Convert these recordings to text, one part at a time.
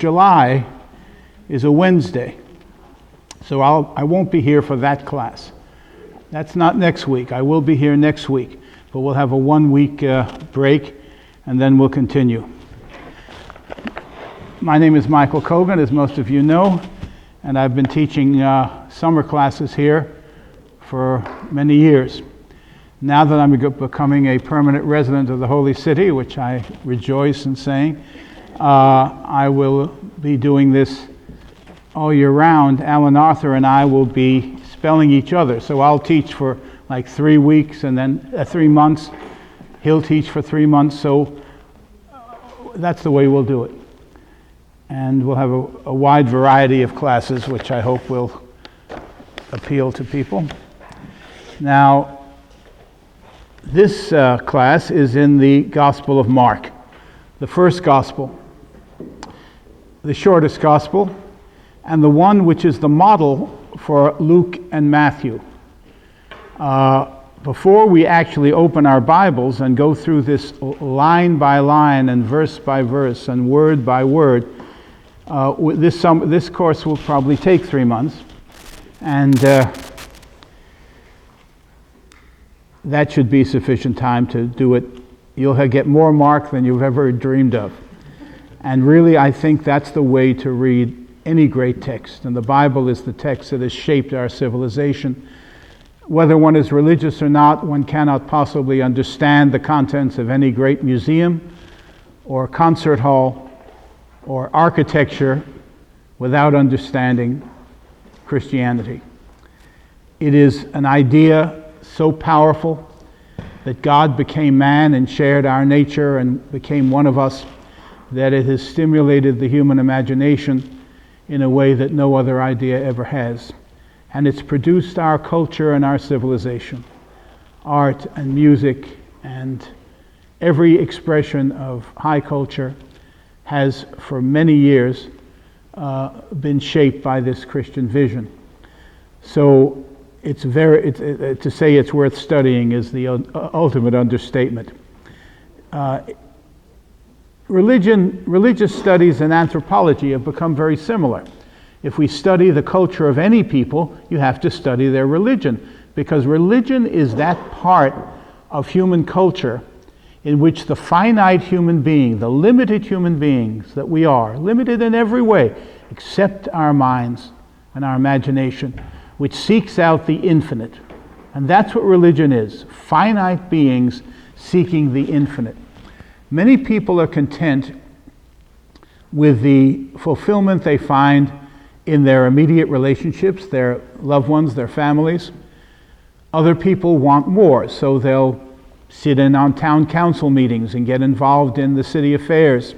July is a Wednesday. So I won't be here for that class. That's not next week. I will be here next week, but we'll have a 1-week break, and then we'll continue. My name is Michael Kogan, as most of you know, and I've been teaching summer classes here for many years. Now that I'm becoming a permanent resident of the Holy City, which I rejoice in saying, I will be doing this all year round. Alan Arthur and I will be spelling each other. So I'll teach for like 3 weeks and then 3 months. He'll teach for 3 months. So that's the way we'll do it. And we'll have a wide variety of classes, which I hope will appeal to people. Now, this class is in the Gospel of Mark, the first Gospel, the shortest Gospel, and the one which is the model for Luke and Matthew. Before we actually open our Bibles and go through this line by line and verse by verse and word by word, this course will probably take 3 months, and that should be sufficient time to do it. You'll get more Mark than you've ever dreamed of. And really, I think that's the way to read any great text. And the Bible is the text that has shaped our civilization. Whether one is religious or not, one cannot possibly understand the contents of any great museum or concert hall or architecture without understanding Christianity. It is an idea so powerful that God became man and shared our nature and became one of us, that it has stimulated the human imagination in a way that no other idea ever has. And it's produced our culture and our civilization. Art and music and every expression of high culture has for many years been shaped by this Christian vision. So to say it's worth studying is the ultimate understatement. Religious studies and anthropology have become very similar. If we study the culture of any people, you have to study their religion, because religion is that part of human culture in which the finite human being, the limited human beings that we are, limited in every way, except our minds and our imagination, which seeks out the infinite. And that's what religion is, finite beings seeking the infinite. Many people are content with the fulfillment they find in their immediate relationships, their loved ones, their families. Other people want more, so they'll sit in on town council meetings and get involved in the city affairs.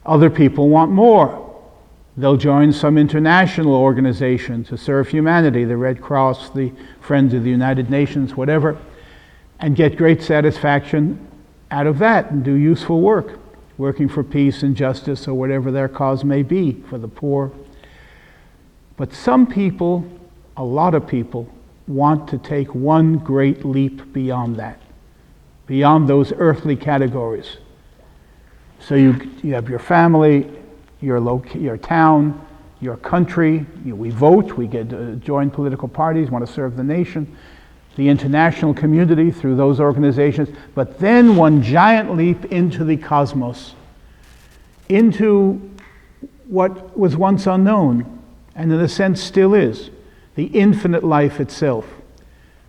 Other people want more. They'll join some international organization to serve humanity, the Red Cross, the Friends of the United Nations, whatever, and get great satisfaction out of that and do useful work, working for peace and justice or whatever their cause may be for the poor. But some people, a lot of people, want to take one great leap beyond that, beyond those earthly categories. So you have your family, your town, your country. We vote, we get join political parties, want to serve the nation, the international community through those organizations, but then one giant leap into the cosmos, into what was once unknown, and in a sense still is, the infinite life itself,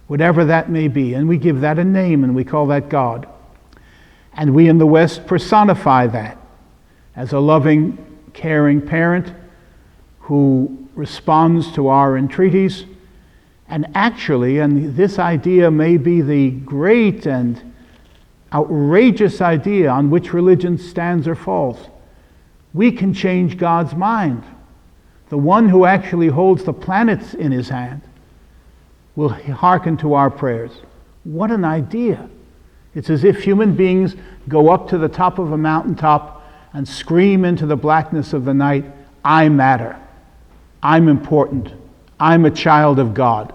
whatever that may be. And we give that a name and we call that God. And we in the West personify that as a loving, caring parent who responds to our entreaties. And actually, and this idea may be the great and outrageous idea on which religion stands or falls, we can change God's mind. The one who actually holds the planets in his hand will hearken to our prayers. What an idea. It's as if human beings go up to the top of a mountaintop and scream into the blackness of the night, I matter. I'm important. I'm a child of God.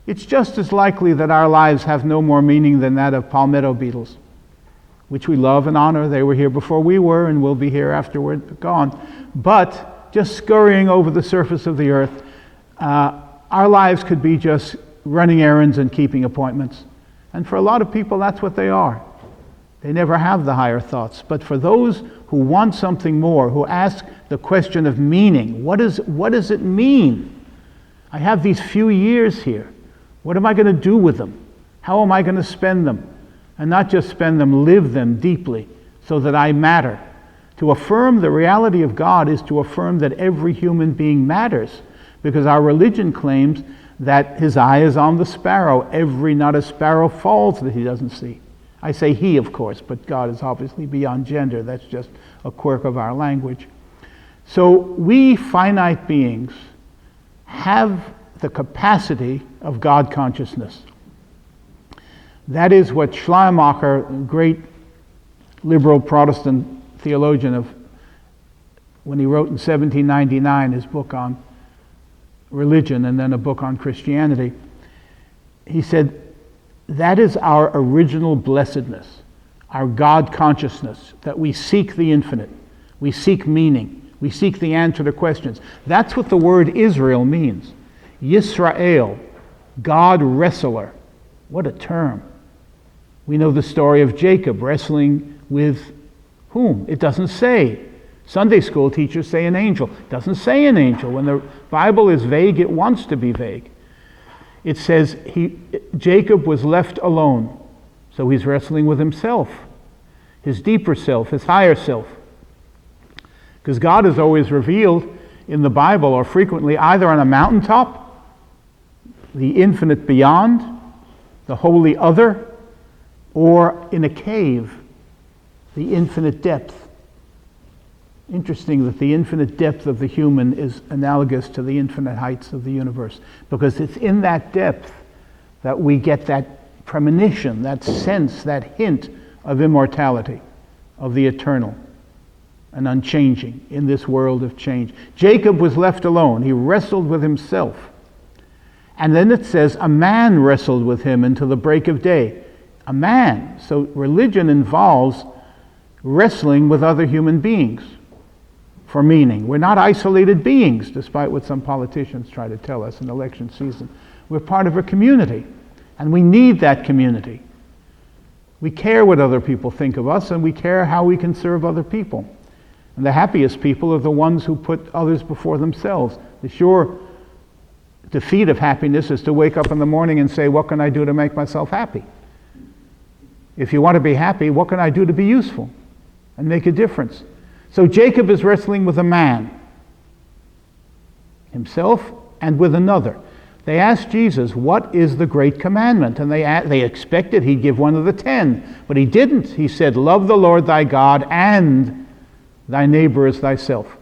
It's just as likely that our lives have no more meaning than that of palmetto beetles. which we love and honor. They were here before we were and will be here after we're gone. But just scurrying over the surface of the earth, our lives could be just running errands and keeping appointments. And for a lot of people, that's what they are. They never have the higher thoughts. But for those who want something more, who ask the question of meaning, what does it mean? I have these few years here. What am I going to do with them? How am I going to spend them? And not just spend them, live them deeply so that I matter. To affirm the reality of God is to affirm that every human being matters, because our religion claims that his eye is on the sparrow. Not a sparrow falls that he doesn't see. I say he, of course, but God is obviously beyond gender. That's just a quirk of our language. So we finite beings have the capacity of God consciousness. That is what Schleiermacher, great liberal Protestant theologian, when he wrote in 1799 his book on religion and then a book on Christianity, he said, that is our original blessedness, our God consciousness, that we seek the infinite, we seek meaning, we seek the answer to questions. That's what the word Israel means. Yisrael, God wrestler. What a term. We know the story of Jacob wrestling with whom? It doesn't say. Sunday school teachers say an angel. It doesn't say an angel. When the Bible is vague, it wants to be vague. It says Jacob was left alone. So he's wrestling with himself, his deeper self, his higher self. Because God is always revealed in the Bible, or frequently, either on a mountaintop, the infinite beyond, the holy other, or in a cave, the infinite depth. Interesting that the infinite depth of the human is analogous to the infinite heights of the universe, because it's in that depth that we get that premonition, that sense, that hint of immortality, of the eternal and unchanging in this world of change. Jacob was left alone. He wrestled with himself. And then it says, a man wrestled with him until the break of day. A man. So religion involves wrestling with other human beings for meaning. We're not isolated beings, despite what some politicians try to tell us in election season. We're part of a community, and we need that community. We care what other people think of us, and we care how we can serve other people. And the happiest people are the ones who put others before themselves. The sure defeat of happiness is to wake up in the morning and say, what can I do to make myself happy? If you want to be happy, what can I do to be useful and make a difference? So Jacob is wrestling with a man, himself, and with another. They asked Jesus, what is the great commandment? And they expected he'd give one of the 10, but he didn't. He said, love the Lord thy God and thy neighbor as thyself.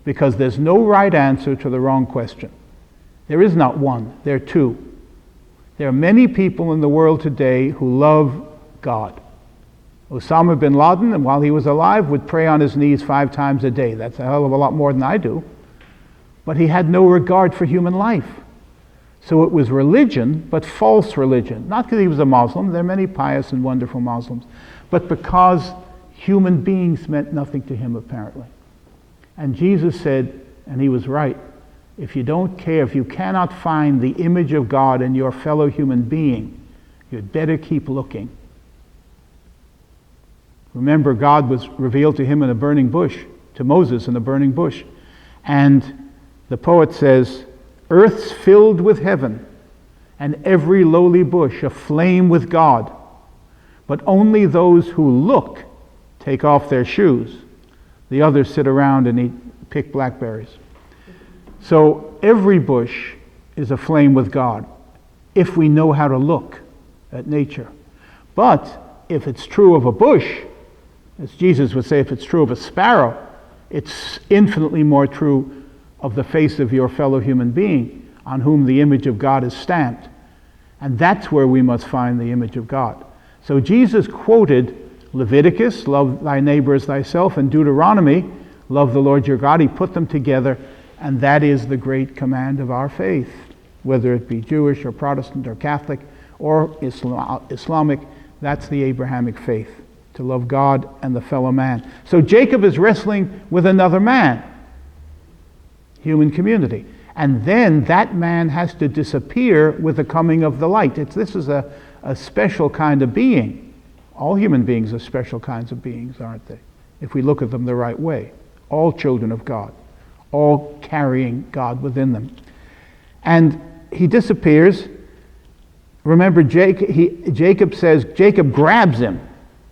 Because there's no right answer to the wrong question. There is not one, there are two. There are many people in the world today who love God. Osama bin Laden, while he was alive, would pray on his knees 5 times a day. That's a hell of a lot more than I do. But he had no regard for human life. So it was religion, but false religion. Not because he was a Muslim. There are many pious and wonderful Muslims. But because human beings meant nothing to him, apparently. And Jesus said, and he was right, if you don't care, if you cannot find the image of God in your fellow human being, you'd better keep looking. Remember, God was revealed to him in a burning bush, to Moses in a burning bush. And the poet says, earth's filled with heaven, and every lowly bush aflame with God. But only those who look take off their shoes. The others sit around and pick blackberries. So every bush is aflame with God, if we know how to look at nature. But if it's true of a bush, as Jesus would say, if it's true of a sparrow, it's infinitely more true of the face of your fellow human being, on whom the image of God is stamped. And that's where we must find the image of God. So Jesus quoted Leviticus, love thy neighbor as thyself, and Deuteronomy, love the Lord your God. He put them together, and that is the great command of our faith, whether it be Jewish or Protestant or Catholic or Islamic. That's the Abrahamic faith. to love God and the fellow man. So Jacob is wrestling with another man, human community. And then that man has to disappear with the coming of the light. This is a special kind of being. All human beings are special kinds of beings, aren't they? If we look at them the right way. All children of God. All carrying God within them. And he disappears. Remember, Jacob says, Jacob grabs him.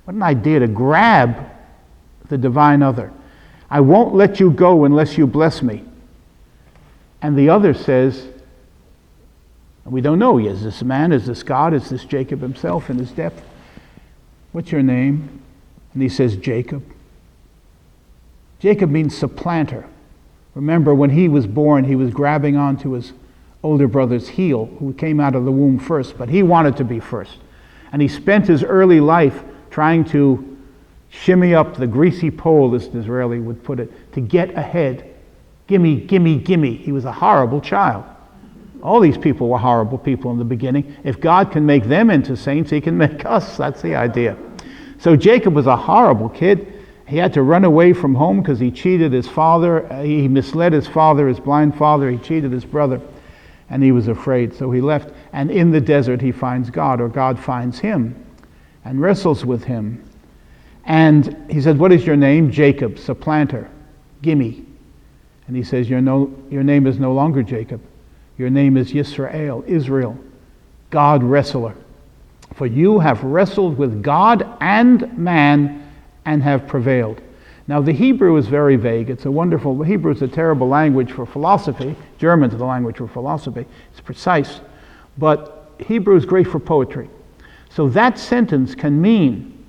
What an idea to grab the divine other. I won't let you go unless you bless me. And the other says, we don't know, is this man, is this God, is this Jacob himself in his depth? What's your name? And he says, Jacob. Jacob means supplanter. Remember, when he was born, he was grabbing onto his older brother's heel, who came out of the womb first, but he wanted to be first. And he spent his early life trying to shimmy up the greasy pole, as the Israeli would put it, to get ahead. Gimme, gimme, gimme. He was a horrible child. All these people were horrible people in the beginning. If God can make them into saints, he can make us. That's the idea. So Jacob was a horrible kid. He had to run away from home because he cheated his father. He misled his father, his blind father. He cheated his brother. And he was afraid. So he left. And in the desert he finds God, or God finds him and wrestles with him. And he said, what is your name? Jacob, supplanter. Gimme. And he says, your name is no longer Jacob. Your name is Yisrael, Israel, God wrestler. For you have wrestled with God and man and have prevailed. Now the Hebrew is very vague. Hebrew is a terrible language for philosophy. German's the language for philosophy. It's precise. But Hebrew is great for poetry. So that sentence can mean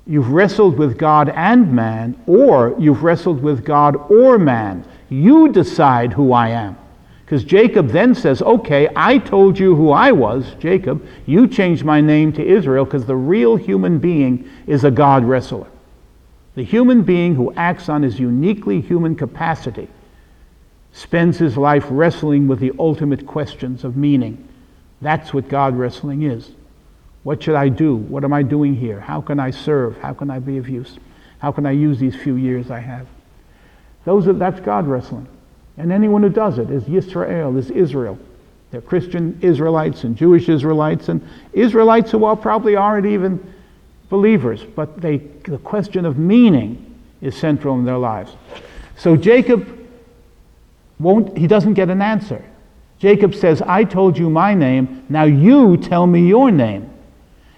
you've wrestled with God and man, or you've wrestled with God or man. You decide who I am. Because Jacob then says, okay, I told you who I was, Jacob. You changed my name to Israel, because the real human being is a God wrestler. The human being who acts on his uniquely human capacity spends his life wrestling with the ultimate questions of meaning. That's what God wrestling is. What should I do? What am I doing here? How can I serve? How can I be of use? How can I use these few years I have? That's God wrestling. And anyone who does it is Yisrael, is Israel. They're Christian Israelites and Jewish Israelites and Israelites who probably aren't even believers, but the question of meaning is central in their lives. So Jacob doesn't get an answer. Jacob says, I told you my name, now you tell me your name.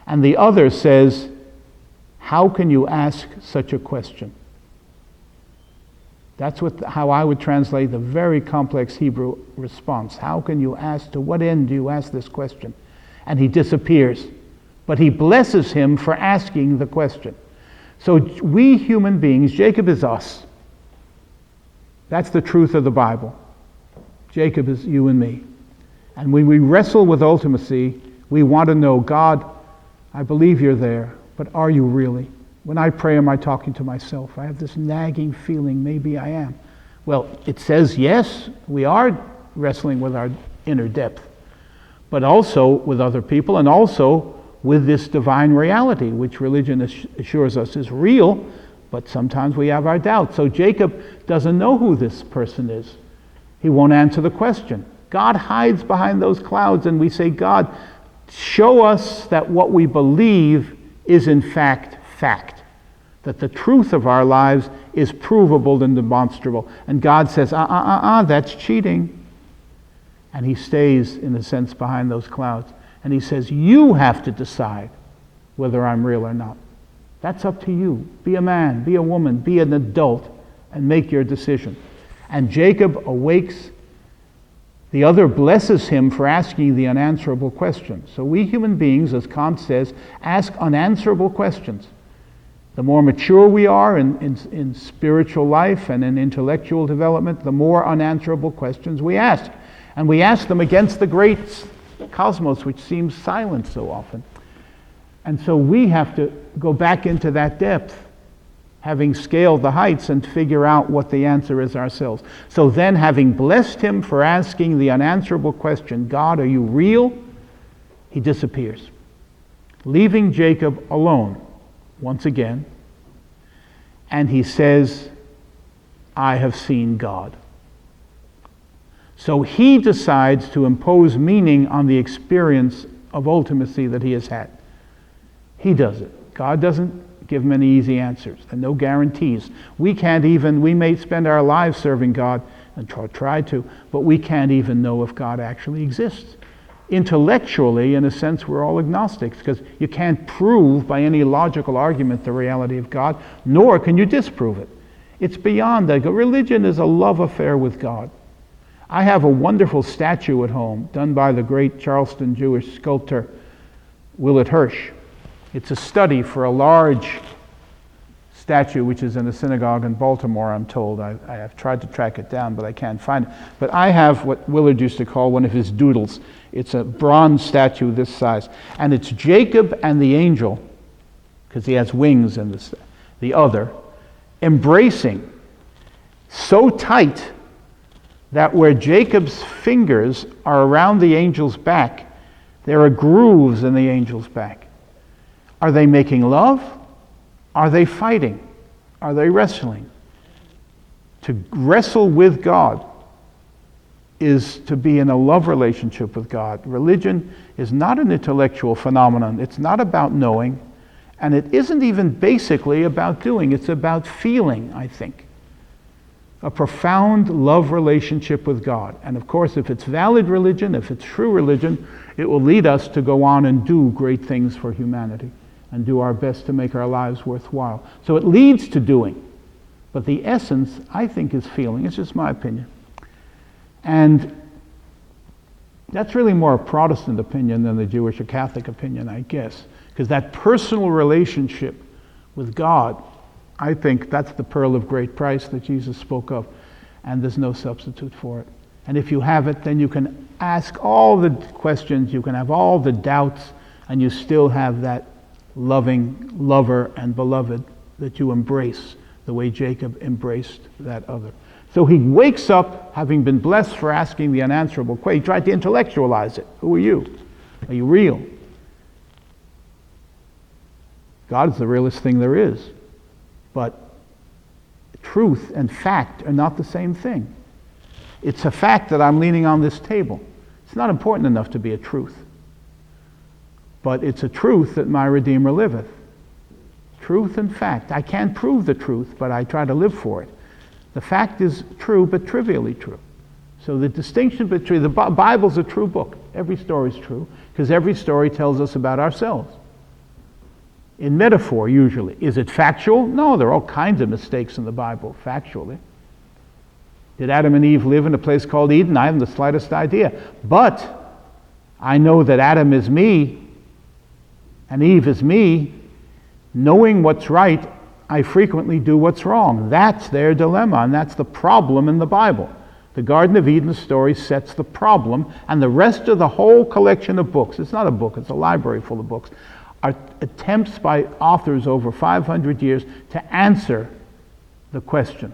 And the other says, how can you ask such a question? That's how I would translate the very complex Hebrew response. How can you ask, to what end do you ask this question? And he disappears. But he blesses him for asking the question. So we human beings, Jacob is us. That's the truth of the Bible. Jacob is you and me. And when we wrestle with ultimacy, we want to know, God, I believe you're there, but are you really? When I pray, am I talking to myself? I have this nagging feeling, maybe I am. Well, it says, yes, we are wrestling with our inner depth, but also with other people, and also with this divine reality, which religion assures us is real, but sometimes we have our doubts. So Jacob doesn't know who this person is. He won't answer the question. God hides behind those clouds, and we say, God, show us that what we believe is in fact, that the truth of our lives is provable and demonstrable. And God says, that's cheating. And he stays, in a sense, behind those clouds. And he says, you have to decide whether I'm real or not. That's up to you. Be a man, be a woman, be an adult, and make your decision. And Jacob awakes. The other blesses him for asking the unanswerable question. So we human beings, as Kant says, ask unanswerable questions. The more mature we are in spiritual life and in intellectual development, the more unanswerable questions we ask. And we ask them against the great cosmos, which seems silent so often. And so we have to go back into that depth, having scaled the heights, and figure out what the answer is ourselves. So then, having blessed him for asking the unanswerable question, God, are you real? He disappears. leaving Jacob alone once again, and he says, I have seen God. So he decides to impose meaning on the experience of ultimacy that he has had. He does it. God doesn't give many easy answers and no guarantees. We may spend our lives serving God and try to, but we can't even know if God actually exists. Intellectually, in a sense, we're all agnostics because you can't prove by any logical argument the reality of God, nor can you disprove it. It's beyond that. Religion is a love affair with God. I have a wonderful statue at home done by the great Charleston Jewish sculptor Willard Hirsch. It's a study for a large statue which is in a synagogue in Baltimore, I'm told. I have tried to track it down, but I can't find it. But I have what Willard used to call one of his doodles. It's a bronze statue this size. And it's Jacob and the angel, because he has wings in the other, embracing so tight that where Jacob's fingers are around the angel's back, there are grooves in the angel's back. Are they making love? Are they fighting? Are they wrestling? To wrestle with God is to be in a love relationship with God. Religion is not an intellectual phenomenon. It's not about knowing, and it isn't even basically about doing. It's about feeling, I think. A profound love relationship with God. And of course, if it's valid religion, if it's true religion, it will lead us to go on and do great things for humanity and do our best to make our lives worthwhile. So it leads to doing. But the essence, I think, is feeling. It's just my opinion. And that's really more a Protestant opinion than the Jewish or Catholic opinion, I guess. Because that personal relationship with God, I think that's the pearl of great price that Jesus spoke of. And there's no substitute for it. And if you have it, then you can ask all the questions, you can have all the doubts, and you still have that loving lover and beloved that you embrace the way Jacob embraced that other. So he wakes up having been blessed for asking the unanswerable question. He tried to intellectualize it. Who are you? Are you real? God is the realest thing there is. But truth and fact are not the same thing. It's a fact that I'm leaning on this table. It's not important enough to be a truth. But it's a truth that my Redeemer liveth. Truth and fact. I can't prove the truth, but I try to live for it. The fact is true, but trivially true. So the distinction between the Bible's a true book. Every story is true, because every story tells us about ourselves. In metaphor, usually. Is it factual? No, there are all kinds of mistakes in the Bible, factually. Did Adam and Eve live in a place called Eden? I haven't the slightest idea. But I know that Adam is me, and Eve is me. Knowing what's right, I frequently do what's wrong. That's their dilemma, and that's the problem in the Bible. The Garden of Eden story sets the problem, and the rest of the whole collection of books, it's not a book, it's a library full of books, are attempts by authors over 500 years to answer the question.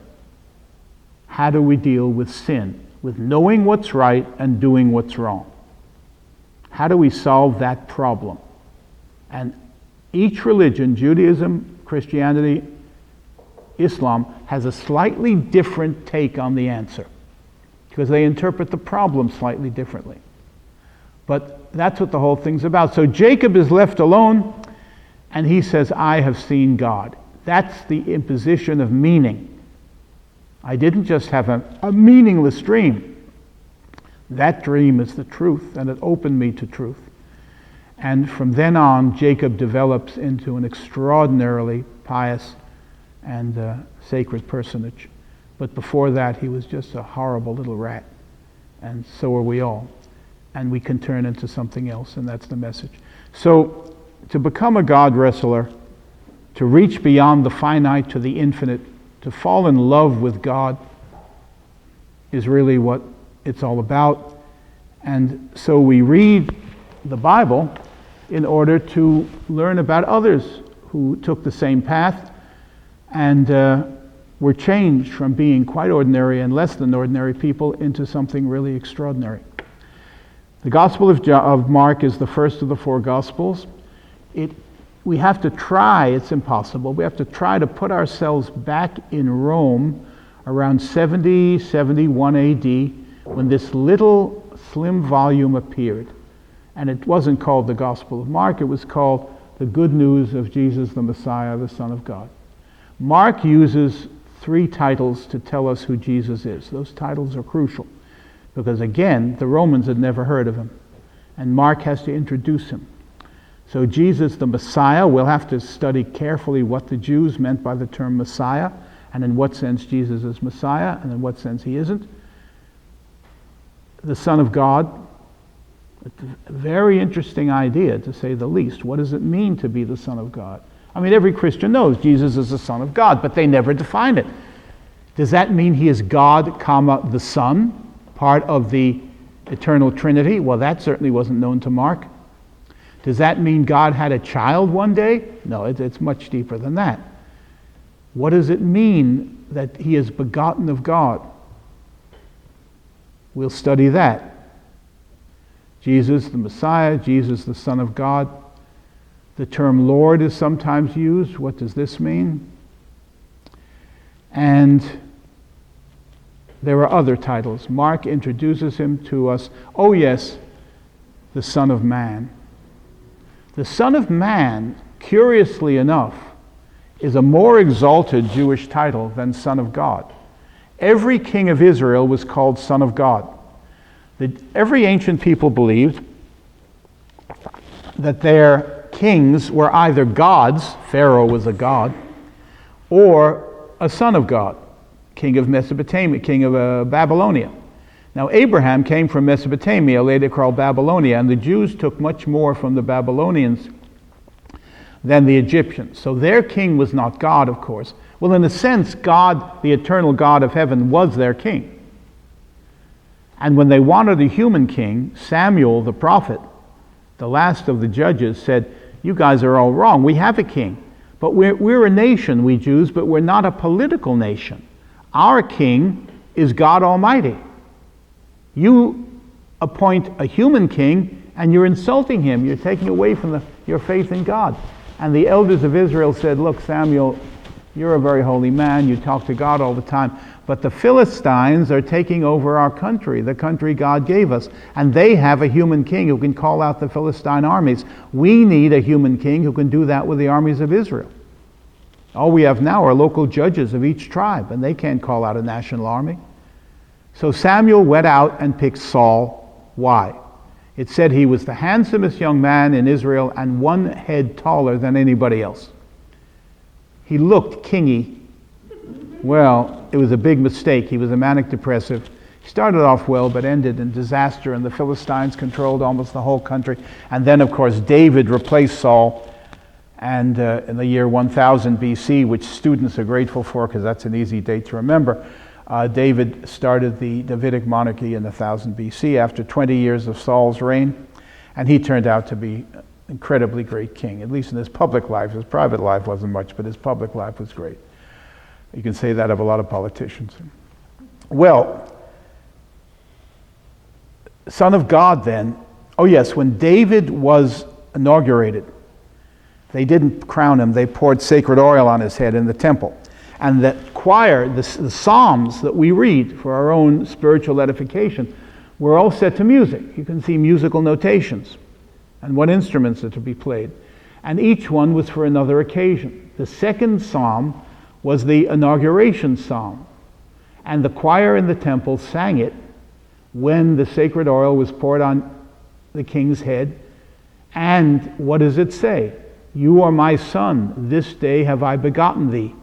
How do we deal with sin? With knowing what's right and doing what's wrong. How do we solve that problem? And each religion, Judaism, Christianity, Islam, has a slightly different take on the answer because they interpret the problem slightly differently. But that's what the whole thing's about. So Jacob is left alone, and he says, I have seen God. That's the imposition of meaning. I didn't just have a meaningless dream. That dream is the truth, and it opened me to truth. And from then on, Jacob develops into an extraordinarily pious and sacred personage. But before that, he was just a horrible little rat. And so are we all. And we can turn into something else, and that's the message. So, to become a God wrestler, to reach beyond the finite to the infinite, to fall in love with God is really what it's all about. And so we read the Bible in order to learn about others who took the same path and were changed from being quite ordinary and less than ordinary people into something really extraordinary. The Gospel of Mark is the first of the four Gospels. We have to try, it's impossible, we have to try to put ourselves back in Rome around 70, 71 AD, when this little slim volume appeared. And it wasn't called the Gospel of Mark, it was called The Good News of Jesus the Messiah, the Son of God. Mark uses 3 titles to tell us who Jesus is. Those titles are crucial, because again, the Romans had never heard of him, and Mark has to introduce him. So Jesus the Messiah, we'll have to study carefully what the Jews meant by the term Messiah, and in what sense Jesus is Messiah, and in what sense he isn't. The Son of God, a very interesting idea, to say the least. What does it mean to be the Son of God? I mean, every Christian knows Jesus is the Son of God, but they never define it. Does that mean he is God, comma, the Son, part of the eternal Trinity? Well, that certainly wasn't known to Mark. Does that mean God had a child one day? No, it's much deeper than that. What does it mean that he is begotten of God? We'll study that. Jesus the Messiah, Jesus the Son of God. The term Lord is sometimes used. What does this mean? And there are other titles. Mark introduces him to us. Oh yes, the Son of Man. The Son of Man, curiously enough, is a more exalted Jewish title than Son of God. Every king of Israel was called Son of God. Every ancient people believed that their kings were either gods, Pharaoh was a god, or a son of God, king of Mesopotamia, king of Babylonia. Now Abraham came from Mesopotamia, later called Babylonia, and the Jews took much more from the Babylonians than the Egyptians. So their king was not God, of course. Well, in a sense, God, the eternal God of heaven, was their king. And when they wanted a human king, Samuel, the prophet, the last of the judges, said, "You guys are all wrong. We have a king. But we're a nation, we Jews, but we're not a political nation. Our king is God Almighty. You appoint a human king, and you're insulting him. You're taking away from your faith in God." And the elders of Israel said, "Look, Samuel, you're a very holy man. You talk to God all the time. But the Philistines are taking over our country, the country God gave us. And they have a human king who can call out the Philistine armies. We need a human king who can do that with the armies of Israel. All we have now are local judges of each tribe, and they can't call out a national army." So Samuel went out and picked Saul. Why? It said he was the handsomest young man in Israel and 1 head taller than anybody else. He looked kingy. Well, it was a big mistake. He was a manic depressive. He started off well, but ended in disaster, and the Philistines controlled almost the whole country. And then, of course, David replaced Saul, and in the year 1000 BC, which students are grateful for because that's an easy date to remember, David started the Davidic monarchy in 1000 BC after 20 years of Saul's reign, and he turned out to be an incredibly great king, at least in his public life. His private life wasn't much, but his public life was great. You can say that of a lot of politicians. Well, Son of God then, oh yes, when David was inaugurated, they didn't crown him, they poured sacred oil on his head in the temple. And the choir, the psalms that we read for our own spiritual edification, were all set to music. You can see musical notations and what instruments are to be played. And each one was for another occasion. The second psalm was the inauguration psalm. And the choir in the temple sang it when the sacred oil was poured on the king's head. And what does it say? "You are my son, this day have I begotten thee."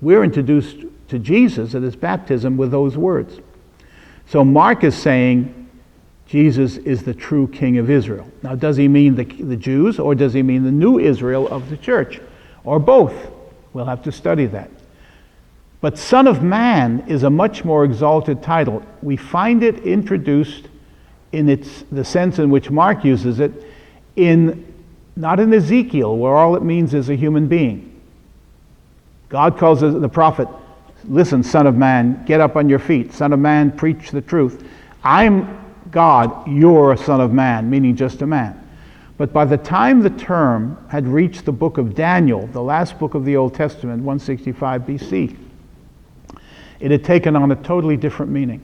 We're introduced to Jesus at his baptism with those words. So Mark is saying Jesus is the true king of Israel. Now, does he mean the Jews, or does he mean the new Israel of the church? Or both? We'll have to study that. But Son of Man is a much more exalted title. We find it introduced in the sense in which Mark uses it, not in Ezekiel, where all it means is a human being. God calls the prophet, "Listen, Son of Man, get up on your feet. Son of Man, preach the truth. I'm God, you're a son of man," meaning just a man. But by the time the term had reached the book of Daniel, the last book of the Old Testament, 165 BC, it had taken on a totally different meaning.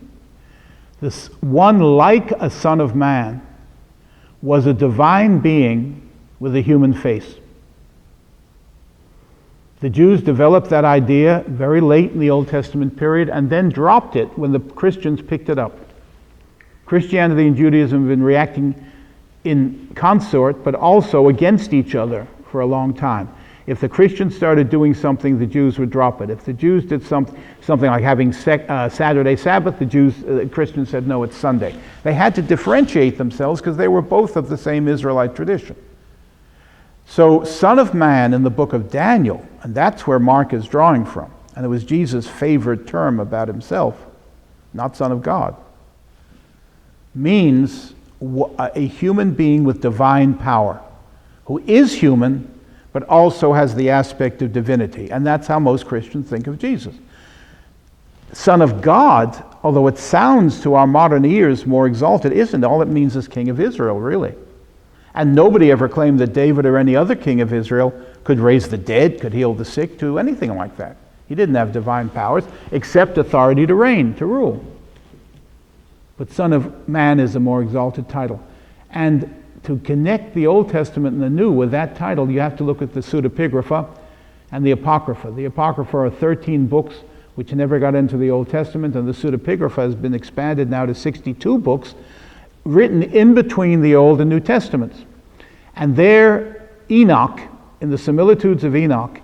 This one like a son of man was a divine being with a human face. The Jews developed that idea very late in the Old Testament period and then dropped it when the Christians picked it up. Christianity and Judaism have been reacting in consort, but also against each other for a long time. If the Christians started doing something, the Jews would drop it. If the Jews did something like having Saturday Sabbath, the Christians said, no, it's Sunday. They had to differentiate themselves because they were both of the same Israelite tradition. So, Son of Man in the book of Daniel, and that's where Mark is drawing from, and it was Jesus' favorite term about himself, not Son of God, means a human being with divine power, who is human, but also has the aspect of divinity. And that's how most Christians think of Jesus. Son of God, although it sounds to our modern ears more exalted, isn't. All it means is King of Israel, really. And nobody ever claimed that David or any other king of Israel could raise the dead, could heal the sick, do anything like that. He didn't have divine powers, except authority to reign, to rule. But Son of Man is a more exalted title. And to connect the Old Testament and the New with that title, you have to look at the pseudepigrapha and the Apocrypha. The Apocrypha are 13 books which never got into the Old Testament, and the pseudepigrapha has been expanded now to 62 books written in between the Old and New Testaments. And there, Enoch, in the similitudes of Enoch,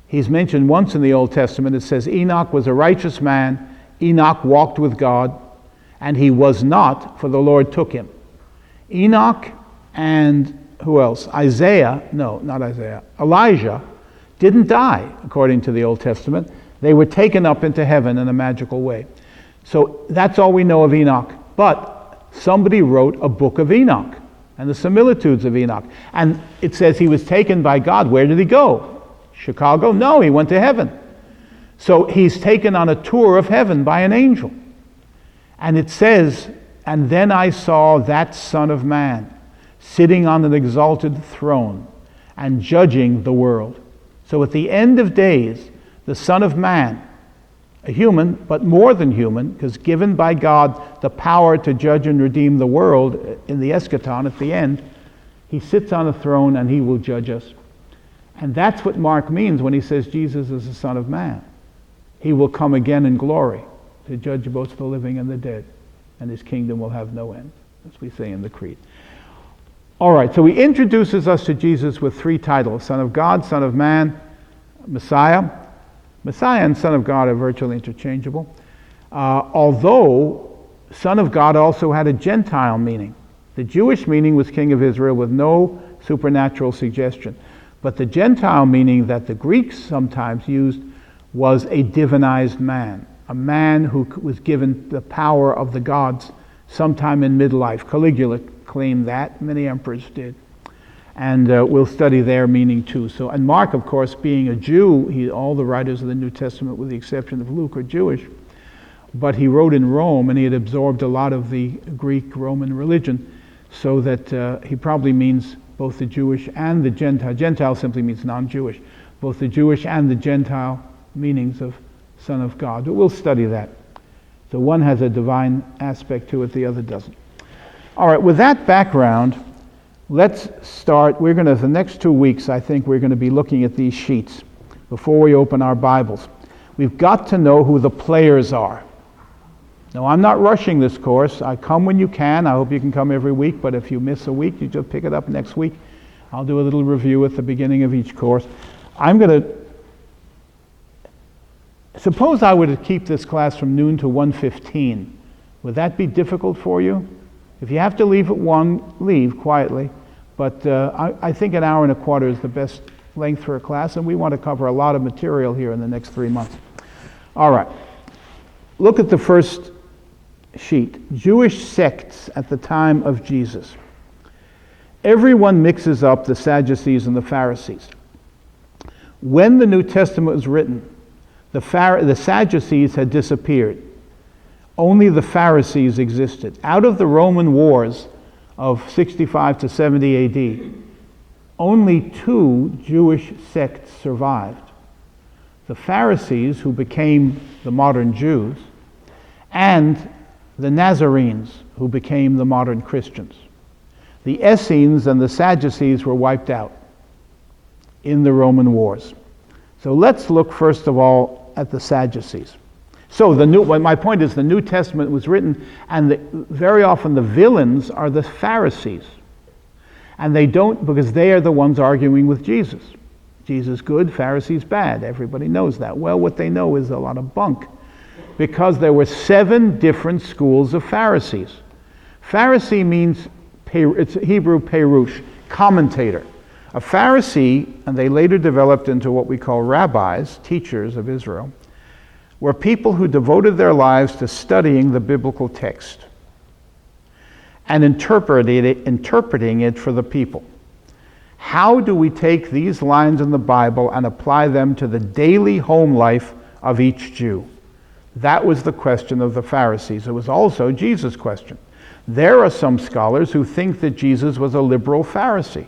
he's mentioned once in the Old Testament. It says, Enoch was a righteous man, Enoch walked with God, and he was not, for the Lord took him. Enoch and who else? Elijah didn't die, according to the Old Testament. They were taken up into heaven in a magical way. So that's all we know of Enoch. But somebody wrote a book of Enoch and the similitudes of Enoch. And it says he was taken by God. Where did he go? Chicago? No, he went to heaven. So he's taken on a tour of heaven by an angel. And it says, and then I saw that Son of Man sitting on an exalted throne and judging the world. So at the end of days, the Son of Man, a human, but more than human, because given by God the power to judge and redeem the world in the eschaton at the end, he sits on a throne and he will judge us. And that's what Mark means when he says Jesus is the Son of Man. He will come again in glory to judge both the living and the dead, and his kingdom will have no end, as we say in the Creed. All right, so he introduces us to Jesus with three titles: Son of God, Son of Man, Messiah. Messiah and Son of God are virtually interchangeable, although Son of God also had a Gentile meaning. The Jewish meaning was King of Israel with no supernatural suggestion. But the Gentile meaning that the Greeks sometimes used was a divinized man, a man who was given the power of the gods sometime in midlife. Caligula claimed that. Many emperors did. And we'll study their meaning too. So, and Mark, of course, being a Jew, all the writers of the New Testament, with the exception of Luke, are Jewish. But he wrote in Rome, and he had absorbed a lot of the Greek-Roman religion, so that he probably means both the Jewish and the Gentile. Gentile simply means non-Jewish. Both the Jewish and the Gentile meanings of Son of God. But we'll study that. So one has a divine aspect to it, the other doesn't. All right, with that background, let's start. The next 2 weeks, I think we're going to be looking at these sheets before we open our Bibles. We've got to know who the players are. Now, I'm not rushing this course. I come when you can. I hope you can come every week, but if you miss a week, you just pick it up next week. I'll do a little review at the beginning of each course. Suppose I were to keep this class from noon to 1:15. Would that be difficult for you? If you have to leave at 1, leave quietly. But I think an hour and a quarter is the best length for a class, and we want to cover a lot of material here in the next 3 months. All right. Look at the first sheet. Jewish sects at the time of Jesus. Everyone mixes up the Sadducees and the Pharisees. When the New Testament was written, the Sadducees had disappeared. Only the Pharisees existed. Out of the Roman wars of 65 to 70 AD, only two Jewish sects survived. The Pharisees, who became the modern Jews, and the Nazarenes, who became the modern Christians. The Essenes and the Sadducees were wiped out in the Roman wars. So let's look first of all at the Sadducees. So my point is the New Testament was written, and very often the villains are the Pharisees. And they don't, because they are the ones arguing with Jesus. Jesus good, Pharisees bad. Everybody knows that. Well, what they know is a lot of bunk. Because there were 7 different schools of Pharisees. Pharisee means, it's Hebrew perush, commentator. A Pharisee, and they later developed into what we call rabbis, teachers of Israel, were people who devoted their lives to studying the biblical text and interpreting it for the people. How do we take these lines in the Bible and apply them to the daily home life of each Jew? That was the question of the Pharisees. It was also Jesus' question. There are some scholars who think that Jesus was a liberal Pharisee.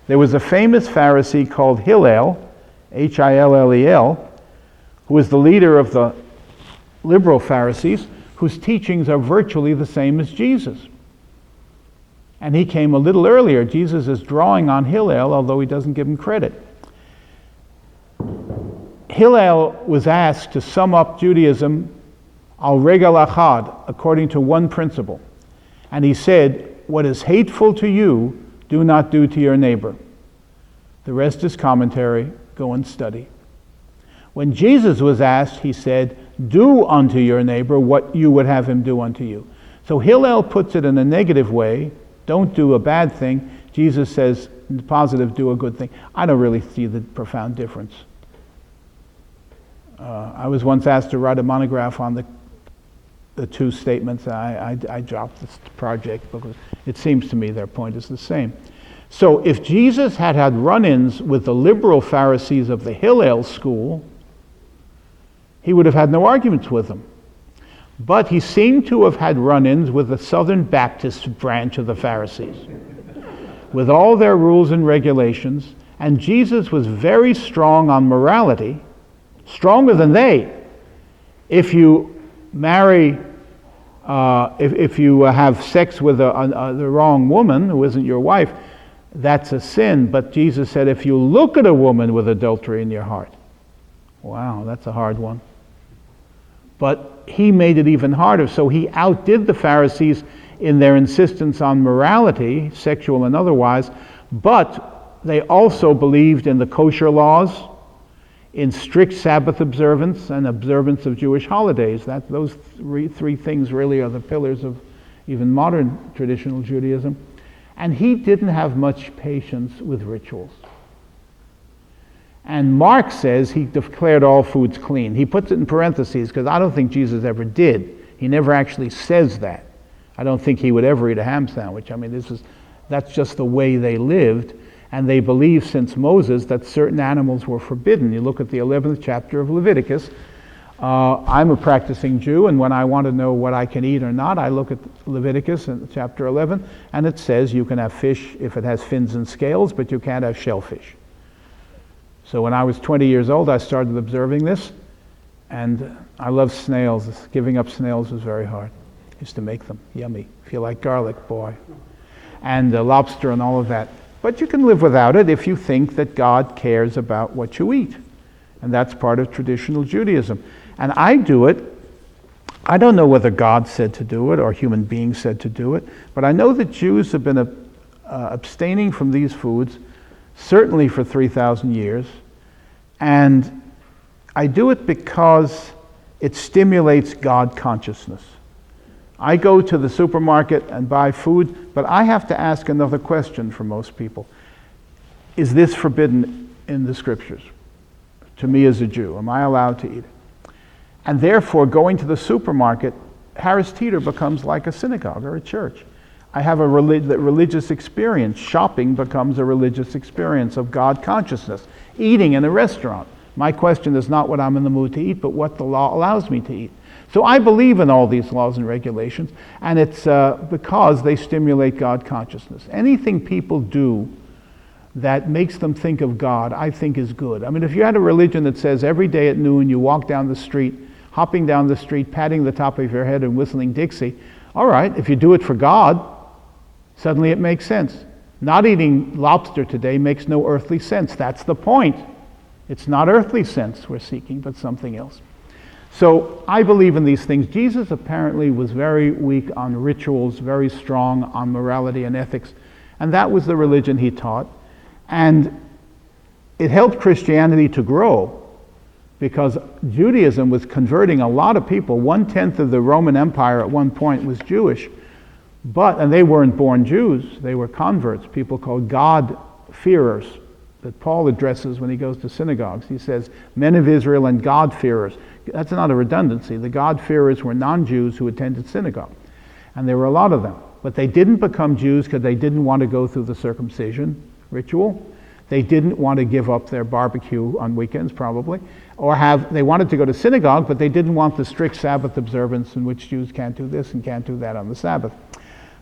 There was a famous Pharisee called Hillel, Hillel, who was the leader of the liberal Pharisees, whose teachings are virtually the same as Jesus. And he came a little earlier. Jesus is drawing on Hillel, although he doesn't give him credit. Hillel was asked to sum up Judaism al regal achad, according to one principle. And he said, what is hateful to you, do not do to your neighbor. The rest is commentary. Go and study. When Jesus was asked, he said, do unto your neighbor what you would have him do unto you. So Hillel puts it in a negative way. Don't do a bad thing. Jesus says, in the positive, do a good thing. I don't really see the profound difference. I was once asked to write a monograph on the two statements. I dropped this project because it seems to me their point is the same. So if Jesus had had run-ins with the liberal Pharisees of the Hillel school, he would have had no arguments with them. But he seemed to have had run-ins with the Southern Baptist branch of the Pharisees, with all their rules and regulations, and Jesus was very strong on morality, stronger than they. If you marry, if you have sex with the wrong woman who isn't your wife, that's a sin. But Jesus said, if you look at a woman with adultery in your heart, wow, that's a hard one. But he made it even harder. So he outdid the Pharisees in their insistence on morality, sexual and otherwise, but they also believed in the kosher laws, in strict Sabbath observance and observance of Jewish holidays. Those three things really are the pillars of even modern traditional Judaism. And he didn't have much patience with rituals. And Mark says he declared all foods clean. He puts it in parentheses because I don't think Jesus ever did. He never actually says that. I don't think he would ever eat a ham sandwich. I mean, that's just the way they lived. And they believed since Moses that certain animals were forbidden. You look at the 11th chapter of Leviticus. I'm a practicing Jew, and when I want to know what I can eat or not, I look at Leviticus in chapter 11, and it says you can have fish if it has fins and scales, but you can't have shellfish. So when I was 20 years old, I started observing this, and I love snails. Giving up snails was very hard. I used to make them yummy. If you like garlic, boy. And lobster and all of that. But you can live without it if you think that God cares about what you eat. And that's part of traditional Judaism. And I do it. I don't know whether God said to do it or human beings said to do it, but I know that Jews have been abstaining from these foods certainly for 3,000 years. And I do it because it stimulates God consciousness. I go to the supermarket and buy food, but I have to ask another question for most people. Is this forbidden in the scriptures? To me as a Jew, am I allowed to eat it? And therefore, going to the supermarket, Harris Teeter becomes like a synagogue or a church. I have a religious experience. Shopping becomes a religious experience of God consciousness. Eating in a restaurant. My question is not what I'm in the mood to eat, but what the law allows me to eat. So I believe in all these laws and regulations, and it's because they stimulate God consciousness. Anything people do that makes them think of God, I think is good. I mean, if you had a religion that says every day at noon you walk down the street, hopping down the street, patting the top of your head and whistling Dixie, all right, if you do it for God, suddenly it makes sense. Not eating lobster today makes no earthly sense. That's the point. It's not earthly sense we're seeking, but something else. So I believe in these things. Jesus apparently was very weak on rituals, very strong on morality and ethics, and that was the religion he taught. And it helped Christianity to grow because Judaism was converting a lot of people. 1/10 of the Roman Empire at one point was Jewish, and they weren't born Jews. They were converts, people called God-fearers, that Paul addresses when he goes to synagogues. He says, men of Israel and God-fearers. That's not a redundancy. The God-fearers were non-Jews who attended synagogue. And there were a lot of them. But they didn't become Jews because they didn't want to go through the circumcision ritual. They didn't want to give up their barbecue on weekends, probably. They wanted to go to synagogue, but they didn't want the strict Sabbath observance in which Jews can't do this and can't do that on the Sabbath.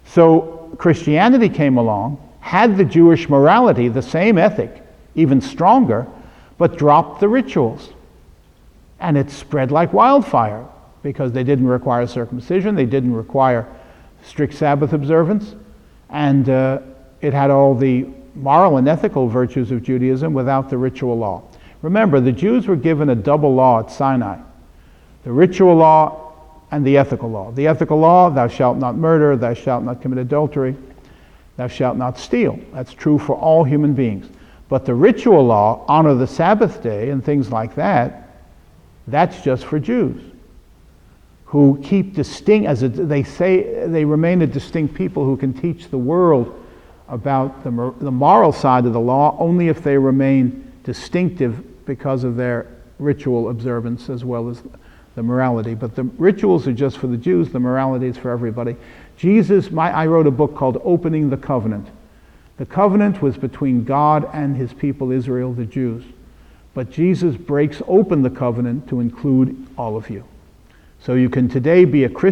So Christianity came along, had the Jewish morality, the same ethic, even stronger, but dropped the rituals. And it spread like wildfire because they didn't require circumcision, they didn't require strict Sabbath observance, and it had all the moral and ethical virtues of Judaism without the ritual law. Remember, the Jews were given a double law at Sinai, the ritual law and the ethical law. The ethical law, thou shalt not murder, thou shalt not commit adultery, thou shalt not steal. That's true for all human beings. But the ritual law, honor the Sabbath day and things like that, that's just for Jews who keep distinct, they say, they remain a distinct people who can teach the world about the moral side of the law only if they remain distinctive because of their ritual observance as well as the morality. But the rituals are just for the Jews, the morality is for everybody. I wrote a book called Opening the Covenant. The covenant was between God and his people Israel, the Jews. But Jesus breaks open the covenant to include all of you. So you can today be a Christian